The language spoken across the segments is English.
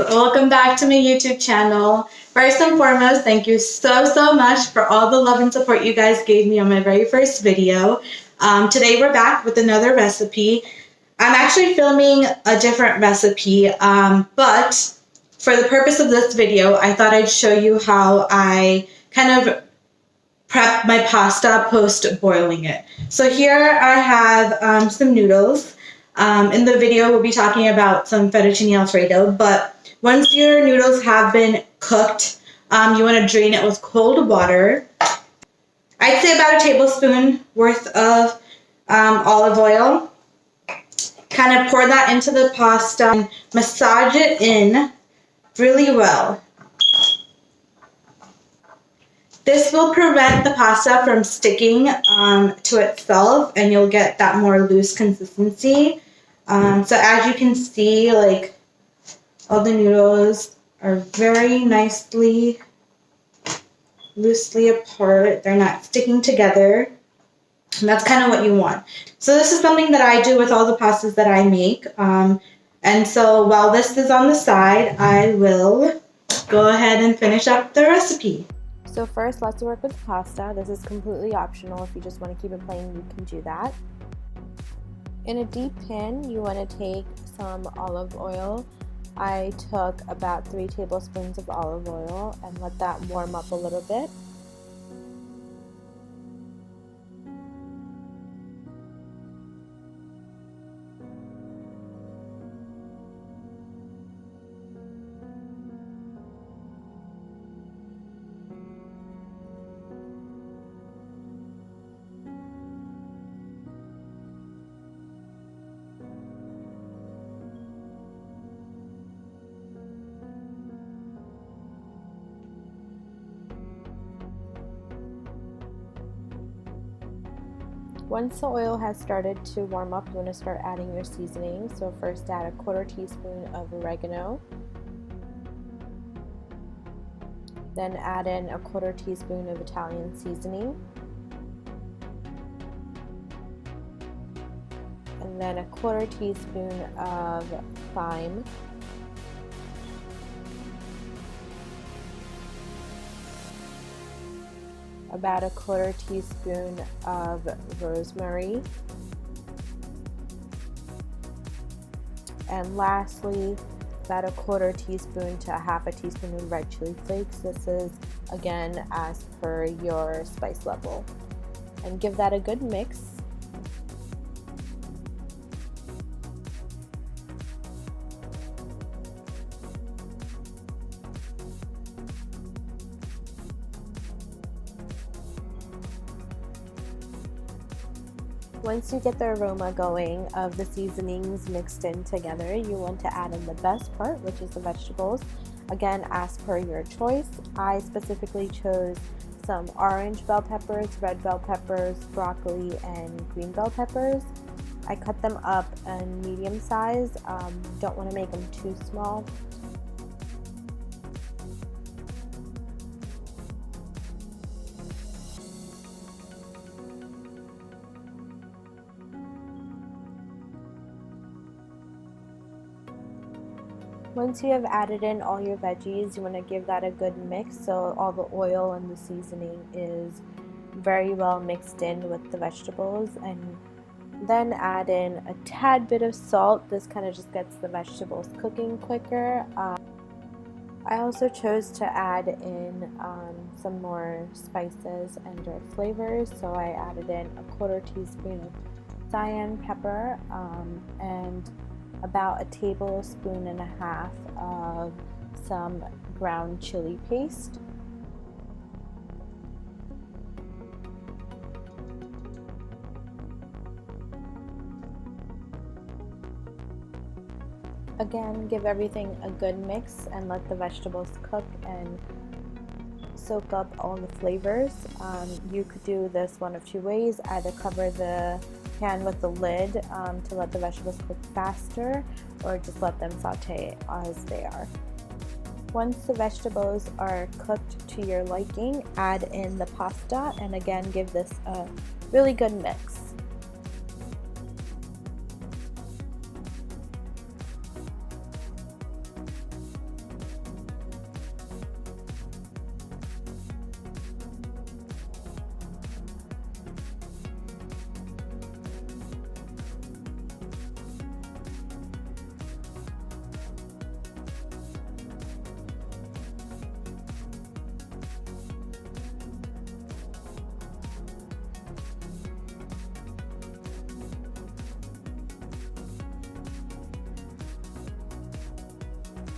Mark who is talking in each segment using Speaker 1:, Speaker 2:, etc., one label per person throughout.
Speaker 1: welcome back to my YouTube channel. First and foremost, thank you so much for all the love and support you guys gave me on my very first video. Today we're back with another recipe. I'm actually filming a different recipe, but for the purpose of this video, I thought I'd show you how I kind of prep my pasta post boiling it. So here I have some noodles. In the video, we'll be talking about some fettuccine alfredo, but once your noodles have been cooked, you want to drain it with cold water. I'd say about a tablespoon worth of olive oil. Kind of pour that into the pasta and massage it in really well. This will prevent the pasta from sticking to itself, and you'll get that more loose consistency. So as you can see, like, all the noodles are very nicely, loosely apart. They're not sticking together. And that's kind of what you want. So this is something that I do with all the pastas that I make. And so while this is on the side, I will go ahead and finish up the recipe.
Speaker 2: So first, let's work with pasta. This is completely optional. If you just want to keep it plain, you can do that. In a deep pan, you want to take some olive oil. I took about 3 tablespoons of olive oil and let that warm up a little bit. Once the oil has started to warm up, you want to start adding your seasoning. So first add a 1/4 teaspoon of oregano. Then add in a 1/4 teaspoon of Italian seasoning. And then a 1/4 teaspoon of thyme. About a 1/4 teaspoon of rosemary, and lastly about a 1/4 teaspoon to a 1/2 teaspoon of red chili flakes. This is again as per your spice level, and give that a good mix. Once you get the aroma going of the seasonings mixed in together, you want to add in the best part, which is the vegetables. Again, as per your choice. I specifically chose some orange bell peppers, red bell peppers, broccoli, and green bell peppers. I cut them up in medium size. Don't want to make them too small. Once you have added in all your veggies, you want to give that a good mix so all the oil and the seasoning is very well mixed in with the vegetables, and then add in a tad bit of salt. This kind of just gets the vegetables cooking quicker. I also chose to add in some more spices and or flavors, so I added in a 1/4 teaspoon of cayenne pepper and about a 1.5 tablespoons of some ground chili paste. Again, give everything a good mix and let the vegetables cook and soak up all the flavors. You could do this one of 2 ways. Either cover the pan with the lid to let the vegetables cook faster, or just let them saute as they are. Once the vegetables are cooked to your liking, add in the pasta and again give this a really good mix.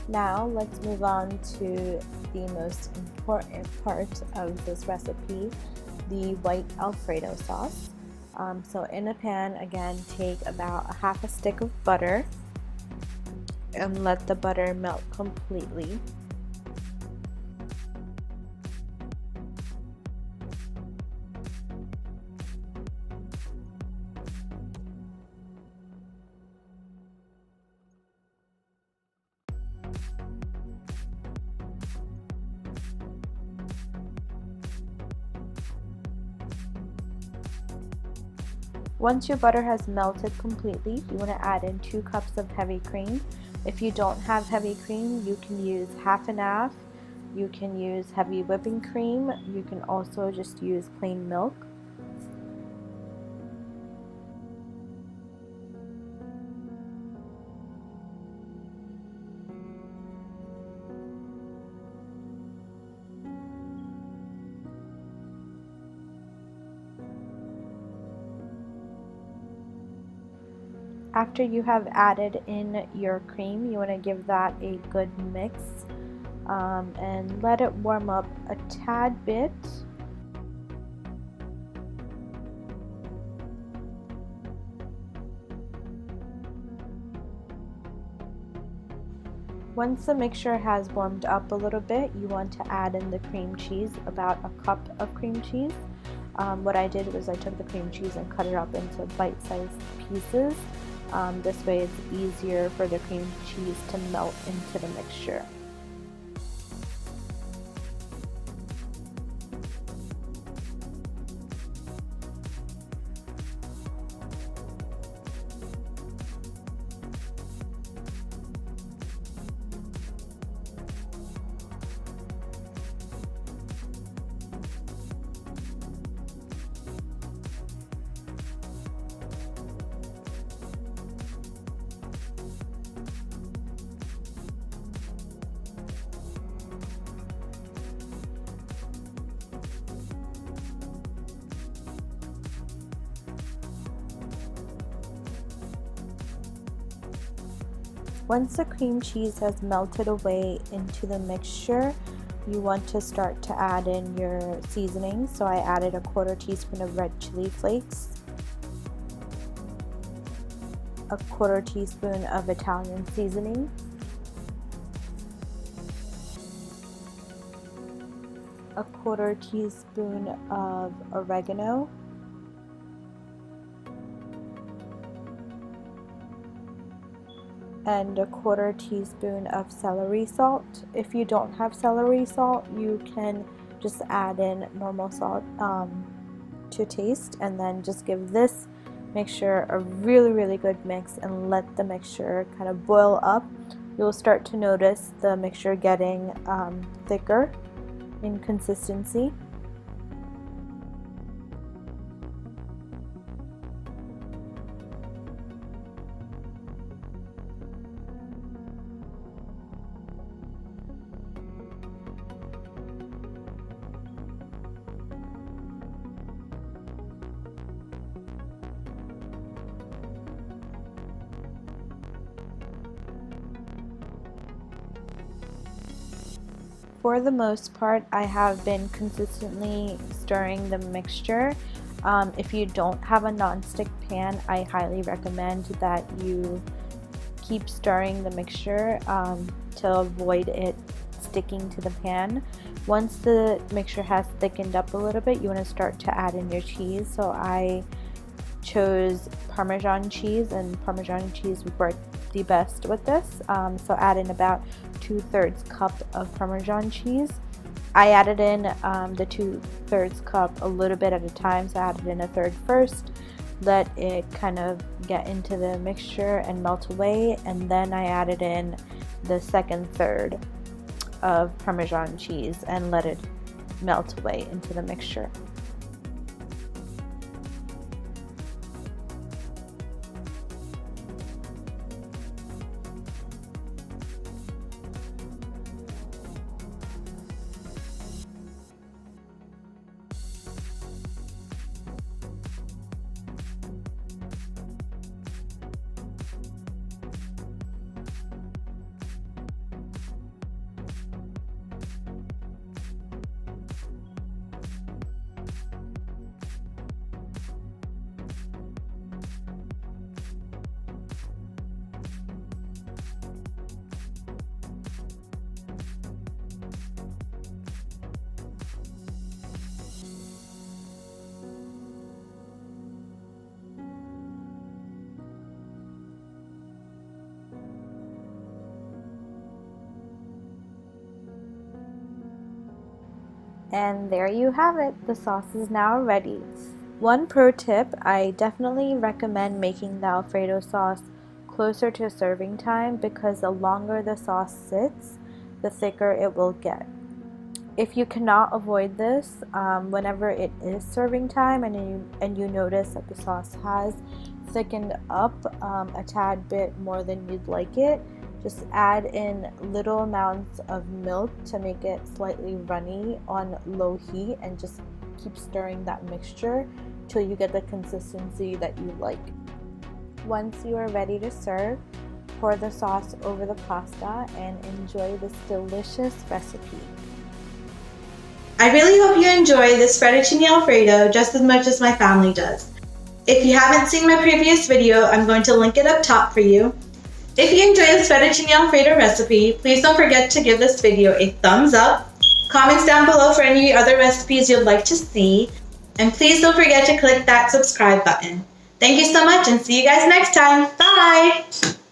Speaker 2: Now let's move on to the most important part of this recipe, the white Alfredo sauce. So in a pan, again, take about a half a stick of butter and let the butter melt completely. Once your butter has melted completely, you want to add in 2 cups of heavy cream. If you don't have heavy cream, you can use half and half. You can use heavy whipping cream. You can also just use plain milk. After you have added in your cream, you want to give that a good mix and let it warm up a tad bit. Once the mixture has warmed up a little bit, you want to add in the cream cheese, about a cup of cream cheese. What I did was I took the cream cheese and cut it up into bite-sized pieces. This way it's easier for the cream cheese to melt into the mixture. Once the cream cheese has melted away into the mixture, you want to start to add in your seasoning. So I added a 1/4 teaspoon of red chili flakes, a 1/4 teaspoon of Italian seasoning, a 1/4 teaspoon of oregano, and a 1/4 teaspoon of celery salt. If you don't have celery salt, you can just add in normal salt to taste, and then just give this mixture a really good mix and let the mixture kind of boil up. You'll start to notice the mixture getting thicker in consistency. For the most part, I have been consistently stirring the mixture. If you don't have a non-stick pan, I highly recommend that you keep stirring the mixture to avoid it sticking to the pan. Once the mixture has thickened up a little bit, you want to start to add in your cheese. So I chose Parmesan cheese, and Parmesan cheese would work the best with this. So add in about 2/3 cup of Parmesan cheese. I added in the 2/3 cup a little bit at a time, so I added in a third first, let it kind of get into the mixture and melt away, and then I added in the second third of Parmesan cheese and let it melt away into the mixture. And there you have it. The sauce is now ready. One pro tip, I definitely recommend making the Alfredo sauce closer to serving time because the longer the sauce sits, the thicker it will get. If you cannot avoid this, whenever it is serving time and you notice that the sauce has thickened up a tad bit more than you'd like it, just add in little amounts of milk to make it slightly runny on low heat and just keep stirring that mixture till you get the consistency that you like. Once you are ready to serve, pour the sauce over the pasta and enjoy this delicious recipe.
Speaker 1: I really hope you enjoy this fettuccine alfredo just as much as my family does. If you haven't seen my previous video, I'm going to link it up top for you. If you enjoy this fettuccine alfredo recipe, please don't forget to give this video a thumbs up, comments down below for any other recipes you'd like to see, and please don't forget to click that subscribe button. Thank you so much and see you guys next time. Bye!